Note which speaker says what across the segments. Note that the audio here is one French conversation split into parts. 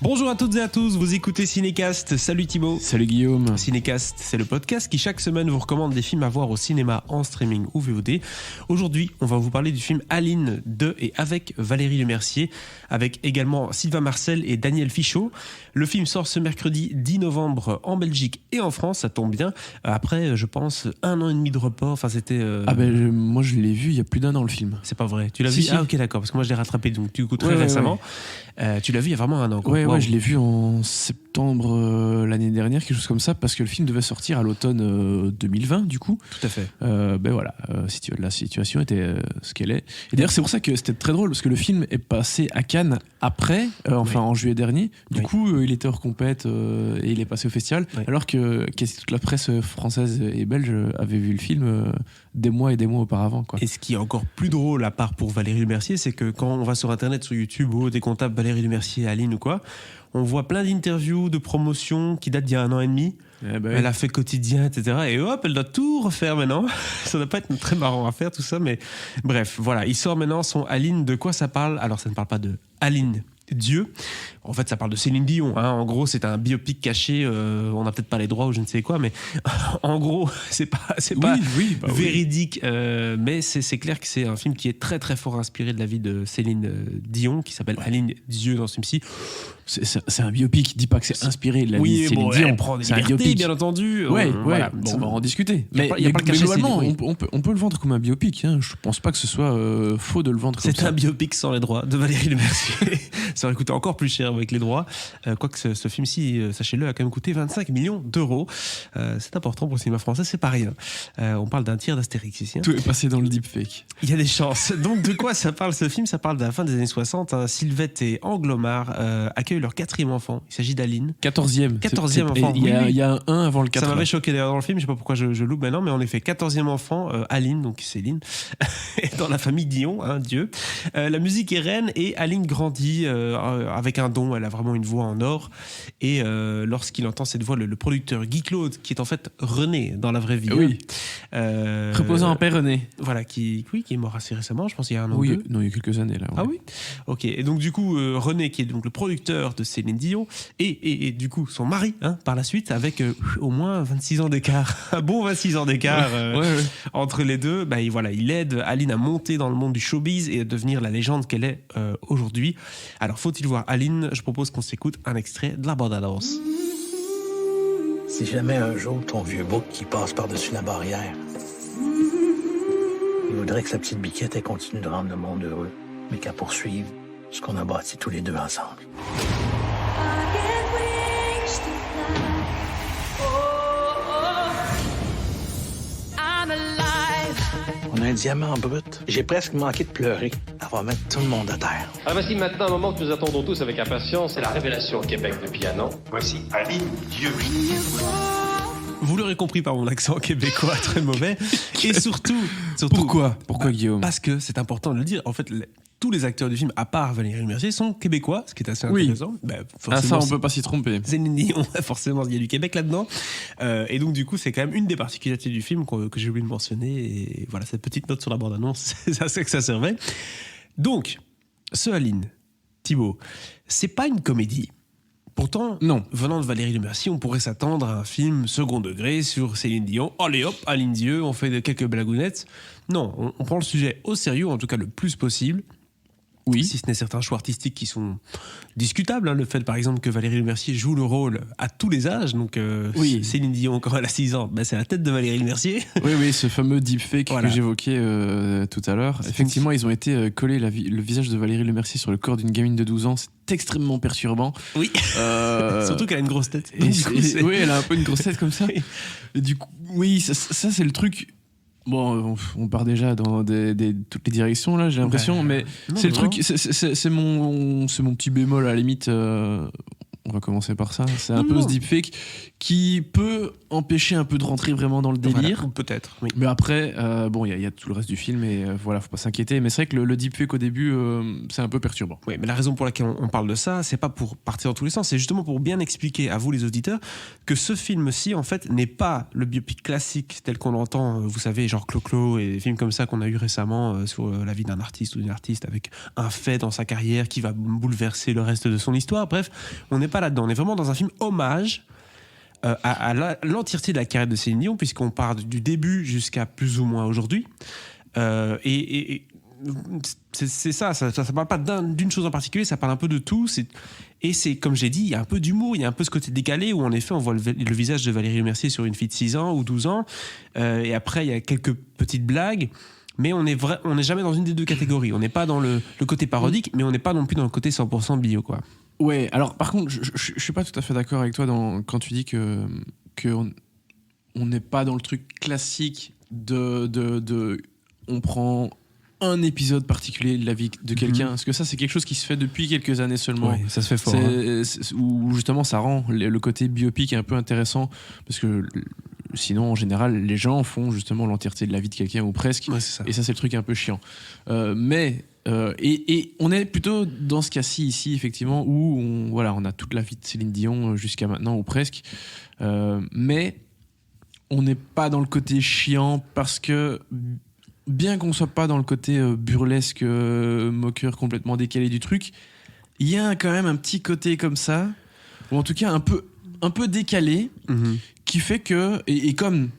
Speaker 1: Bonjour à toutes et à tous, vous écoutez Cinécast. Salut Thibaut.
Speaker 2: Salut Guillaume.
Speaker 1: Cinécast, c'est le podcast qui chaque semaine vous recommande des films à voir au cinéma, en streaming ou VOD. Aujourd'hui, on va vous parler du film Aline de et avec Valérie Lemercier, avec également Sylvain Marcel et Daniel Fichot. Le film sort ce mercredi 10 novembre en Belgique et en France, ça tombe bien. Après, je pense, 1 an et demi de report, enfin c'était...
Speaker 2: Moi je l'ai vu il y a plus d'1 an le film.
Speaker 1: C'est pas vrai, tu l'as
Speaker 2: Si,
Speaker 1: vu?
Speaker 2: si.
Speaker 1: Ah ok, d'accord, parce que moi je l'ai rattrapé donc du coup très récemment. Tu l'as vu il y a vraiment 1 an quoi.
Speaker 2: Ouais, je l'ai vu en septembre l'année dernière, quelque chose comme ça, parce que le film devait sortir à l'automne 2020 du coup.
Speaker 1: Tout à fait.
Speaker 2: La situation était ce qu'elle est. Et d'ailleurs c'est pour ça que c'était très drôle, parce que le film est passé à Cannes après, en juillet dernier. Du coup il était hors compète et il est passé au festival, alors que quasi toute la presse française et belge avait vu le film des mois et des mois auparavant, quoi.
Speaker 1: Et ce qui est encore plus drôle à part pour Valérie Lemercier, c'est que quand on va sur internet, sur YouTube ou des comptables Valérie Lemercier, Aline ou quoi, on voit plein d'interviews, de promotions qui datent d'il y a 1 an et demi. Elle a fait Quotidien, etc. Et hop, elle doit tout refaire maintenant. Ça ne doit pas être très marrant à faire tout ça, mais bref, voilà. Il sort maintenant son Aline. De quoi ça parle? Alors ça ne parle pas de Aline Dieu. En fait, ça parle de Céline Dion. En gros, c'est un biopic caché. On n'a peut-être pas les droits ou je ne sais quoi, mais en gros, c'est pas véridique. Mais c'est clair que c'est un film qui est très très fort inspiré de la vie de Céline Dion, qui s'appelle Aline Dieu dans ce film-ci.
Speaker 2: C'est un biopic. Dis pas que c'est inspiré de la vie de Céline Dion.
Speaker 1: Elle prend des libertés, bien entendu.
Speaker 2: On va en discuter. Mais globalement, on peut le vendre comme un biopic. Je pense pas que ce soit faux de le vendre comme ça.
Speaker 1: C'est un biopic sans les droits de Valérie Lemercier. Ça aurait coûté encore plus cher avec les droits. Quoique ce film-ci, sachez-le, a quand même coûté 25 millions d'euros. C'est important pour le cinéma français, c'est pas rien. On parle d'un tiers d'Astérix ici.
Speaker 2: Tout est passé dans le deepfake.
Speaker 1: Il y a des chances. Donc de quoi ça parle ce film? Ça parle de la fin des années 60. Sylvette et Anglomar accueillent leur 4e enfant. Il s'agit d'Aline.
Speaker 2: 14e.
Speaker 1: 14e enfant.
Speaker 2: Il y a un avant le 4.
Speaker 1: Ça m'avait choqué d'ailleurs dans le film. Je sais pas pourquoi je loupe maintenant, mais en effet, 14e enfant, Aline, donc Céline, dans la famille Dion, Dieu. La musique est reine et Aline grandit avec un don. Elle a vraiment une voix en or. Et lorsqu'il entend cette voix, le producteur Guy Claude, qui est en fait René dans la vraie vie.
Speaker 2: Oui. Reposant en paix, René.
Speaker 1: Voilà, qui est mort assez récemment, je pense il y a 1 an ou 2.
Speaker 2: Non, il y a quelques années là. Ouais.
Speaker 1: Ah oui. Ok. Et donc du coup, René, qui est donc le producteur de Céline Dion, et du coup son mari, par la suite, avec au moins 26 ans d'écart, un bon 26 ans d'écart entre les deux. Il aide Aline à monter dans le monde du showbiz et à devenir la légende qu'elle est aujourd'hui. Alors, faut-il voir Aline? Je propose qu'on s'écoute un extrait de la bande-annonce.
Speaker 3: Si jamais un jour ton vieux bouc qui passe par-dessus la barrière, il voudrait que sa petite biquette elle continue de rendre le monde heureux, mais qu'elle poursuive ce qu'on a bâti tous les deux ensemble. On a un diamant brut. J'ai presque manqué de pleurer. Elle va mettre tout le monde à terre.
Speaker 4: Voici maintenant un moment que nous attendons tous avec impatience. C'est la révélation au Québec de piano.
Speaker 5: Voici Aline Dieu.
Speaker 1: Vous l'aurez compris par mon accent québécois très mauvais. Et surtout
Speaker 2: Pourquoi Guillaume?
Speaker 1: Parce que c'est important de le dire. En fait, tous les acteurs du film, à part Valérie Lemercier, sont québécois, ce qui est assez intéressant.
Speaker 2: Ça, on peut pas s'y tromper.
Speaker 1: Céline Dion, forcément, il y a du Québec là-dedans. Et donc, du coup, c'est quand même une des particularités du film que j'ai oublié de mentionner. Et voilà, cette petite note sur la bande-annonce, c'est à ça que ça servait. Donc, ce Aline, Thibaut, c'est pas une comédie. Pourtant,
Speaker 2: non.
Speaker 1: Venant de Valérie Lemercier, on pourrait s'attendre à un film second degré sur Céline Dion. Allez hop, Aline Dieu, on fait quelques blagounettes. Non, on prend le sujet au sérieux, en tout cas le plus possible. Oui. Si ce n'est certains choix artistiques qui sont discutables. Le fait, par exemple, que Valérie Lemercier joue le rôle à tous les âges. Donc, Céline Dion, quand elle a 6 ans, c'est la tête de Valérie Lemercier.
Speaker 2: Oui, ce fameux deepfake que j'évoquais tout à l'heure. Effectivement, ils ont été collés le visage de Valérie Lemercier sur le corps d'une gamine de 12 ans. C'est extrêmement perturbant.
Speaker 1: Oui. Surtout qu'elle a une grosse tête.
Speaker 2: Oui, elle a un peu une grosse tête comme ça. Et du coup, oui, ça c'est le truc. Bon, on part déjà dans toutes les directions là, j'ai l'impression, mais c'est le truc, c'est mon petit bémol à la limite. On va commencer par ça. C'est un peu ce deepfake qui peut empêcher un peu de rentrer vraiment dans le délire.
Speaker 1: Voilà, peut-être, oui.
Speaker 2: Mais après, il y a tout le reste du film et voilà, faut pas s'inquiéter. Mais c'est vrai que le deepfake au début, c'est un peu perturbant.
Speaker 1: Oui, mais la raison pour laquelle on parle de ça, c'est pas pour partir dans tous les sens, c'est justement pour bien expliquer à vous, les auditeurs, que ce film-ci, en fait, n'est pas le biopic classique tel qu'on l'entend, vous savez, genre Clo-Clo et des films comme ça qu'on a eu récemment sur la vie d'un artiste ou d'une artiste avec un fait dans sa carrière qui va bouleverser le reste de son histoire. Bref, on n'est pas là-dedans. On est vraiment dans un film hommage à l'entièreté de la carrière de Céline Dion, puisqu'on part du début jusqu'à plus ou moins aujourd'hui. Et c'est ça parle pas d'une chose en particulier, ça parle un peu de tout. Et c'est, comme j'ai dit, il y a un peu d'humour, il y a un peu ce côté décalé où en effet on voit le visage de Valérie Lemercier sur une fille de 6 ans ou 12 ans. Et après, il y a quelques petites blagues. Mais on n'est jamais dans une des deux catégories. On n'est pas dans le côté parodique, mais on n'est pas non plus dans le côté 100% bio, quoi.
Speaker 2: Ouais, alors par contre, je suis pas tout à fait d'accord avec toi quand tu dis que on n'est pas dans le truc classique de on prend un épisode particulier de la vie de quelqu'un, parce que ça c'est quelque chose qui se fait depuis quelques années seulement.
Speaker 1: Ouais, ça se fait fort.
Speaker 2: Où justement ça rend le côté biopic un peu intéressant, parce que sinon en général les gens font justement l'entièreté de la vie de quelqu'un ou presque,
Speaker 1: ouais, c'est ça.
Speaker 2: Et ça c'est le truc un peu chiant. Et on est plutôt dans ce cas-ci ici effectivement où on a toute la vie de Céline Dion jusqu'à maintenant ou presque, mais on n'est pas dans le côté chiant parce que bien qu'on soit pas dans le côté burlesque, moqueur complètement décalé du truc, il y a quand même un petit côté comme ça, ou en tout cas un peu décalé, qui fait que et comme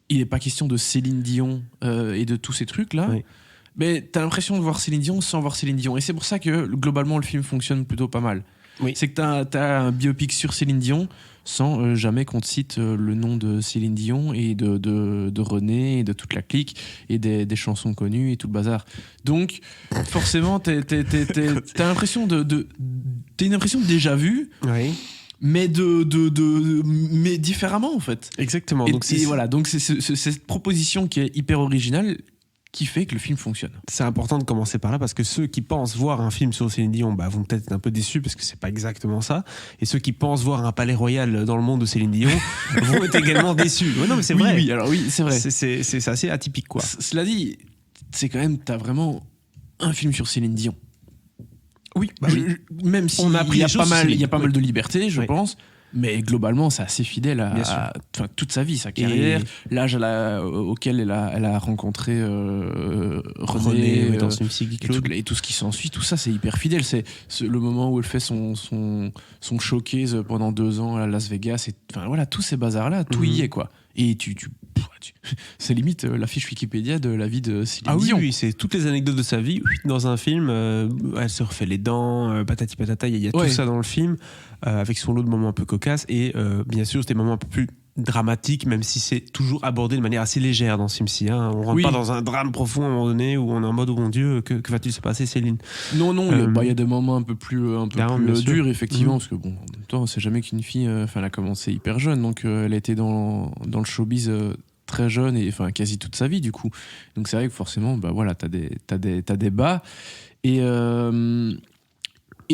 Speaker 2: il n'est pas question de Céline Dion et de tous ces trucs là. Oui. Mais t'as l'impression de voir Céline Dion sans voir Céline Dion. Et c'est pour ça que, globalement, le film fonctionne plutôt pas mal. Oui. C'est que t'as un biopic sur Céline Dion sans jamais qu'on te cite le nom de Céline Dion et de René et de toute la clique et des chansons connues et tout le bazar. Donc, forcément, t'as l'impression t'as une impression de déjà vu. Oui. Mais mais différemment, en fait.
Speaker 1: Exactement.
Speaker 2: Donc c'est cette proposition qui est hyper originale qui fait que le film fonctionne.
Speaker 1: C'est important de commencer par là parce que ceux qui pensent voir un film sur Céline Dion vont peut-être être un peu déçus parce que c'est pas exactement ça, et ceux qui pensent voir un palais royal dans le monde de Céline Dion vont être également déçus. Ouais, non mais c'est vrai.
Speaker 2: Oui, alors oui, c'est vrai.
Speaker 1: C'est assez atypique, quoi.
Speaker 2: Cela dit, c'est quand même, t'as vraiment un film sur Céline Dion.
Speaker 1: Oui,
Speaker 2: même si il y a pas mal de liberté, je pense. Mais globalement, c'est assez fidèle à toute sa vie, sa carrière, l'âge auquel elle a rencontré René
Speaker 1: dans une
Speaker 2: et tout ce qui s'ensuit. Tout ça, c'est hyper fidèle. C'est le moment où elle fait son showcase pendant 2 ans à Las Vegas. Tous ces bazars-là, tout y est, quoi. Et c'est limite la fiche Wikipédia de la vie de Céline Dion.
Speaker 1: Oui, c'est toutes les anecdotes de sa vie dans un film. Elle se refait les dents, patati patata, il y a tout ça dans le film, avec son lot de moments un peu cocasses. Et bien sûr, c'est des moments un peu plus dramatiques, même si c'est toujours abordé de manière assez légère dans ce film-ci. Hein. On rentre pas dans un drame profond à un moment donné où on est en mode, oh mon Dieu, que va-t-il se passer, Céline ?
Speaker 2: Non, il y a des moments un peu plus durs, effectivement, parce que bon, en même temps, c'est jamais qu'une fille. Elle a commencé hyper jeune, donc elle a été dans le showbiz très jeune et quasi toute sa vie, du coup. Donc c'est vrai que forcément, t'as des bas et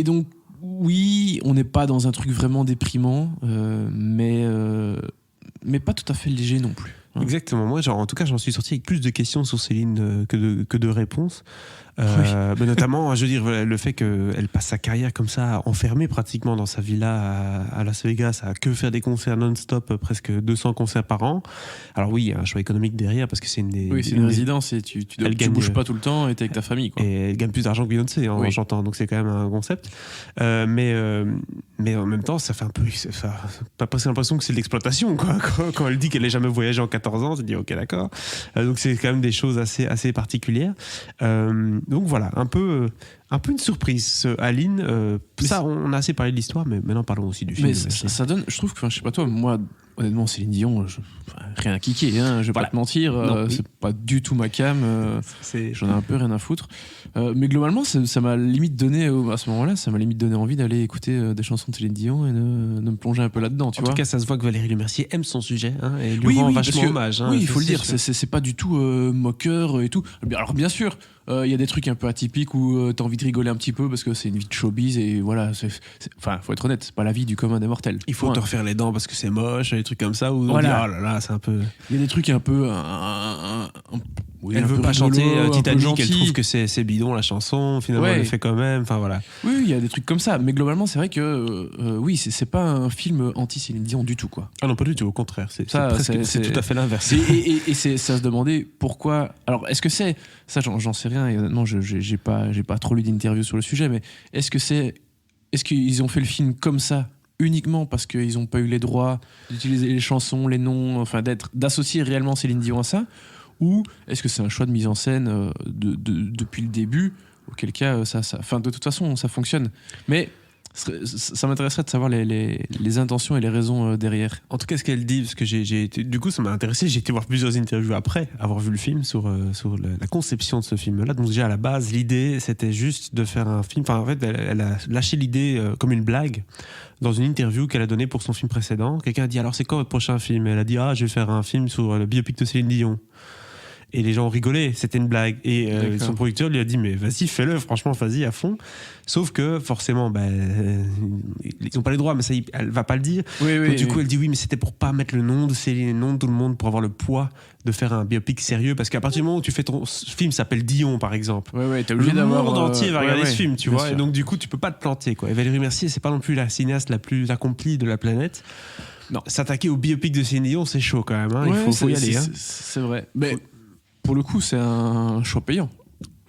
Speaker 2: donc oui, on n'est pas dans un truc vraiment déprimant, mais pas tout à fait léger non plus. Hein.
Speaker 1: Exactement. Moi, en tout cas, j'en suis sorti avec plus de questions sur Céline que de réponses. Mais notamment, je veux dire, le fait qu'elle passe sa carrière comme ça, enfermée pratiquement dans sa villa à Las Vegas, à que faire des concerts non-stop, presque 200 concerts par an. Alors oui, il y a un choix économique derrière parce que c'est une
Speaker 2: résidence et tu bouges pas tout le temps et t'es avec ta famille, quoi.
Speaker 1: Et elle gagne plus d'argent que Beyoncé, j'entends. Donc c'est quand même un concept. Mais en même temps, ça fait un peu, pas passer l'impression que c'est de l'exploitation, quoi. Quand elle dit qu'elle n'a jamais voyagé en 14 ans, tu te dis ok, d'accord. Donc c'est quand même des choses assez particulières. Donc voilà, un peu une surprise, Aline. On a assez parlé de l'histoire, mais maintenant parlons aussi du film.
Speaker 2: Mais ça donne, je trouve que, je sais pas toi, moi, honnêtement, Céline Dion, rien à kicker, hein, je vais pas te mentir, c'est pas du tout ma cam, j'en ai un peu rien à foutre. Mais globalement, ça m'a limite donné, à ce moment-là, ça m'a limite donné envie d'aller écouter des chansons de Céline Dion et de me plonger un peu là-dedans, tu vois.
Speaker 1: En tout cas, ça se voit que Valérie Lemercier aime son sujet, hein, et lui rend vachement hommage. Hein,
Speaker 2: oui, il faut le dire, c'est pas du tout moqueur et tout. Alors bien sûr, il y a des trucs un peu atypiques où t'as envie de rigoler un petit peu parce que c'est une vie de showbiz et voilà, enfin, faut être honnête, c'est pas la vie du commun des mortels.
Speaker 1: Il faut te refaire les dents parce que c'est moche, des trucs comme ça où on dit, oh là là, c'est un peu...
Speaker 2: Il y a des trucs un peu...
Speaker 1: elle veut pas chanter Titanic, elle trouve que c'est bidon la chanson, finalement elle le fait quand même, enfin voilà.
Speaker 2: Oui, il y a des trucs comme ça, mais globalement c'est vrai que oui, c'est pas un film anti-Céline Dion du tout, quoi.
Speaker 1: Ah non, pas du tout, au contraire, c'est tout à fait l'inverse.
Speaker 2: Et c'est à se demander pourquoi... Alors, est-ce que c'est... Ça, j'en sais rien, et honnêtement, j'ai pas trop lu d'interviews sur le sujet, mais est-ce qu'ils ont fait le film comme ça uniquement parce qu'ils n'ont pas eu les droits d'utiliser les chansons, les noms, enfin d'associer réellement Céline Dion à ça, ou est-ce que c'est un choix de mise en scène depuis le début, auquel cas enfin de toute façon ça fonctionne, mais ça m'intéresserait de savoir les intentions et les raisons derrière.
Speaker 1: En tout cas, ce qu'elle dit, parce que du coup ça m'a intéressé, j'ai été voir plusieurs interviews après avoir vu le film sur la conception de ce film-là. Donc déjà à la base, l'idée c'était juste de faire un film, enfin en fait elle a lâché l'idée comme une blague dans une interview qu'elle a donnée pour son film précédent. Quelqu'un a dit alors c'est quoi votre prochain film? Elle a dit je vais faire un film sur le biopic de Céline Dion. Et les gens ont rigolé, c'était une blague. Et son producteur lui a dit mais vas-y, fais-le, franchement, vas-y à fond. Sauf que forcément, ils n'ont pas les droits, mais ça, elle va pas le dire. Donc, du coup, elle dit oui, mais c'était pour pas mettre le nom de Céline, le nom de tout le monde, pour avoir le poids de faire un biopic sérieux. Parce qu'à partir du moment où tu fais ton film s'appelle Dion, par exemple,
Speaker 2: t'es obligé d'avoir
Speaker 1: le monde entier va regarder ce film, tu vois. Sûr. Et donc du coup, tu peux pas te planter, quoi. Et Valérie Lemercier, c'est pas non plus la cinéaste la plus accomplie de la planète. Non, s'attaquer au biopic de Céline Dion, c'est chaud quand même. Hein. Il faut y aller.
Speaker 2: C'est vrai. Mais pour le coup, c'est un choix payant.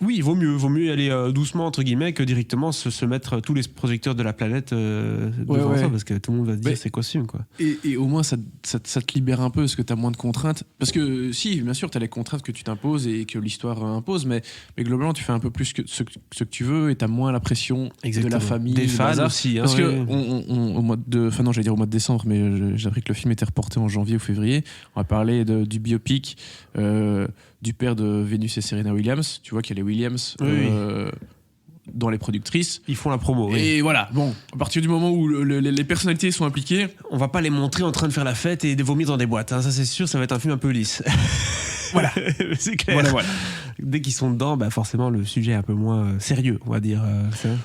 Speaker 1: Oui, vaut mieux y aller doucement entre guillemets que directement se mettre tous les projecteurs de la planète devant ça, parce que tout le monde va se dire c'est quoi ce film, quoi.
Speaker 2: Et au moins ça te libère un peu parce que t'as moins de contraintes, parce que si bien sûr t'as les contraintes que tu t'imposes et que l'histoire impose, mais globalement tu fais un peu plus que ce que tu veux et t'as moins la pression de la famille,
Speaker 1: des fans aussi, hein,
Speaker 2: parce que au mois de j'allais dire au mois de décembre, mais j'ai appris que le film était reporté en janvier ou février. On va parler du biopic du père de Vénus et Serena Williams, tu vois qu'il y a les Williams dans les productrices.
Speaker 1: Ils font la promo.
Speaker 2: Et voilà, bon, à partir du moment où les personnalités sont impliquées,
Speaker 1: on va pas les montrer en train de faire la fête et de vomir dans des boîtes, hein, ça c'est sûr, ça va être un film un peu lisse.
Speaker 2: Voilà,
Speaker 1: c'est clair. Voilà. Dès qu'ils sont dedans, forcément le sujet est un peu moins sérieux, on va dire.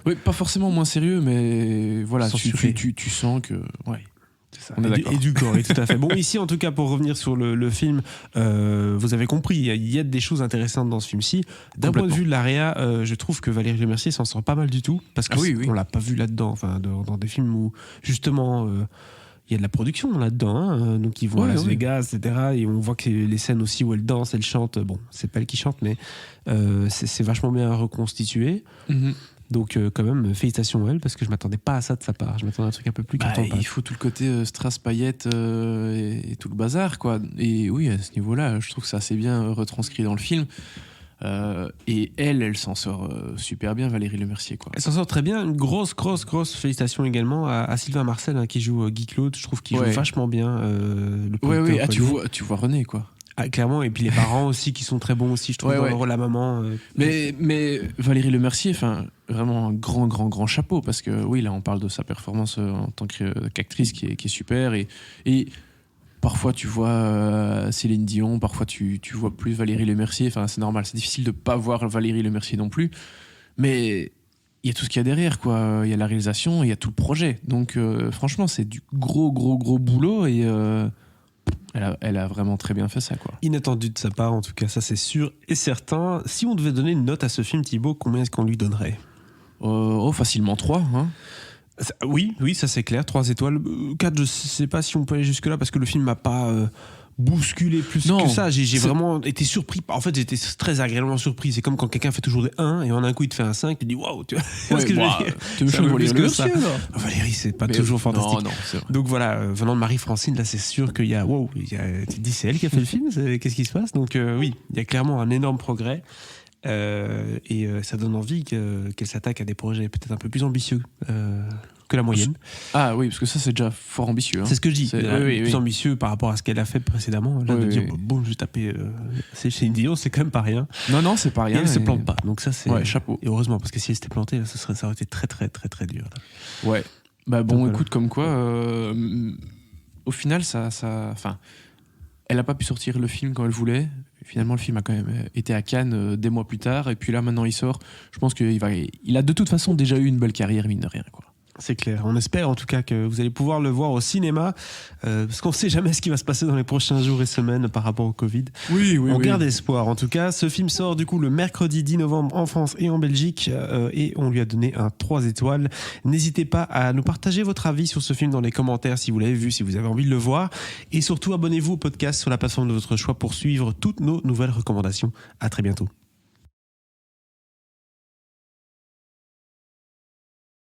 Speaker 2: Oui, pas forcément moins sérieux, mais voilà, tu sens que... Ouais.
Speaker 1: Ça. Édulcoré, tout à fait. Bon, ici, en tout cas, pour revenir sur le film, vous avez compris, il y a des choses intéressantes dans ce film-ci. D'un point de vue de l'AREA, je trouve que Valérie Lemercier s'en sort pas mal du tout, parce que on l'a pas vu là-dedans, enfin, dans des films où, justement, il y a de la production là-dedans, hein, donc ils vont à Las Vegas, etc. Et on voit que les scènes aussi où elle danse, elle chante, bon, c'est pas elle qui chante, mais c'est vachement bien reconstitué. Mm-hmm. Donc quand même, félicitations à elle, parce que je m'attendais pas à ça de sa part. Je m'attendais à un truc un peu plus carton-pâte.
Speaker 2: Il faut tout le côté strass paillettes et tout le bazar, quoi. Et oui, à ce niveau-là, je trouve que c'est assez bien retranscrit dans le film. Et elle s'en sort super bien, Valérie Lemercier, quoi.
Speaker 1: Elle s'en sort très bien. Une grosse félicitations également à Sylvain Marcel, hein, qui joue Guy Claude. Je trouve qu'il joue vachement bien.
Speaker 2: Tu vois René, quoi.
Speaker 1: Ah, clairement, et puis les parents aussi qui sont très bons aussi, je trouve, dans le rôle, la maman.
Speaker 2: Mais Valérie Lemercier, enfin, vraiment un grand chapeau, parce que oui, là on parle de sa performance en tant qu'actrice qui est super, et parfois tu vois Céline Dion, parfois tu vois plus Valérie Lemercier, enfin c'est normal, c'est difficile de pas voir Valérie Lemercier non plus, mais il y a tout ce qu'il y a derrière, quoi. Il y a la réalisation, il y a tout le projet, donc franchement c'est du gros boulot, et elle a vraiment très bien fait ça, quoi.
Speaker 1: Inattendu de sa part, en tout cas, ça c'est sûr et certain. Si on devait donner une note à ce film, Thibaut, combien est-ce qu'on lui donnerait ?
Speaker 2: Facilement 3, hein.
Speaker 1: Oui, ça c'est clair, 3 étoiles. 4, je sais pas si on peut aller jusque-là, parce que le film m'a pas bousculé plus que ça. J'ai vraiment été surpris. En fait, j'étais très agréablement surpris. C'est comme quand quelqu'un fait toujours des 1 et en un coup il te fait un 5, tu te dis waouh, tu vois ce que je veux dire.
Speaker 2: Tu veux Valérie Lemercier, là.
Speaker 1: Valérie, c'est pas toujours fantastique. Non, c'est vrai. Donc voilà, venant de Marie-Francine, là c'est sûr qu'il y a tu te dis c'est elle qui a fait le film, qu'est-ce qui se passe? Donc oui, il y a clairement un énorme progrès. Et ça donne envie qu'elle s'attaque à des projets peut-être un peu plus ambitieux que la moyenne.
Speaker 2: Ah oui, parce que ça, c'est déjà fort ambitieux. Hein.
Speaker 1: C'est ce que je dis. C'est plus ambitieux par rapport à ce qu'elle a fait précédemment. Là, de dire, bon, je vais taper Céline Dion, c'est quand même pas rien.
Speaker 2: Non, c'est pas rien.
Speaker 1: Et elle se plante pas. Donc ça, c'est.
Speaker 2: Ouais, chapeau.
Speaker 1: Et heureusement, parce que si elle s'était plantée, là, ça aurait été très, très, très, très dur. Là.
Speaker 2: Ouais. Bah bon, donc, écoute, comme quoi, au final, enfin, elle a pas pu sortir le film quand elle voulait. Finalement, le film a quand même été à Cannes des mois plus tard. Et puis là, maintenant, il sort. Je pense qu'il a de toute façon déjà eu une belle carrière, mine de rien, quoi.
Speaker 1: C'est clair. On espère en tout cas que vous allez pouvoir le voir au cinéma, parce qu'on ne sait jamais ce qui va se passer dans les prochains jours et semaines par rapport au Covid.
Speaker 2: Oui.
Speaker 1: On garde espoir. En tout cas, ce film sort du coup le mercredi 10 novembre en France et en Belgique, et on lui a donné un 3 étoiles. N'hésitez pas à nous partager votre avis sur ce film dans les commentaires si vous l'avez vu, si vous avez envie de le voir. Et surtout, abonnez-vous au podcast sur la plateforme de votre choix pour suivre toutes nos nouvelles recommandations. À très bientôt.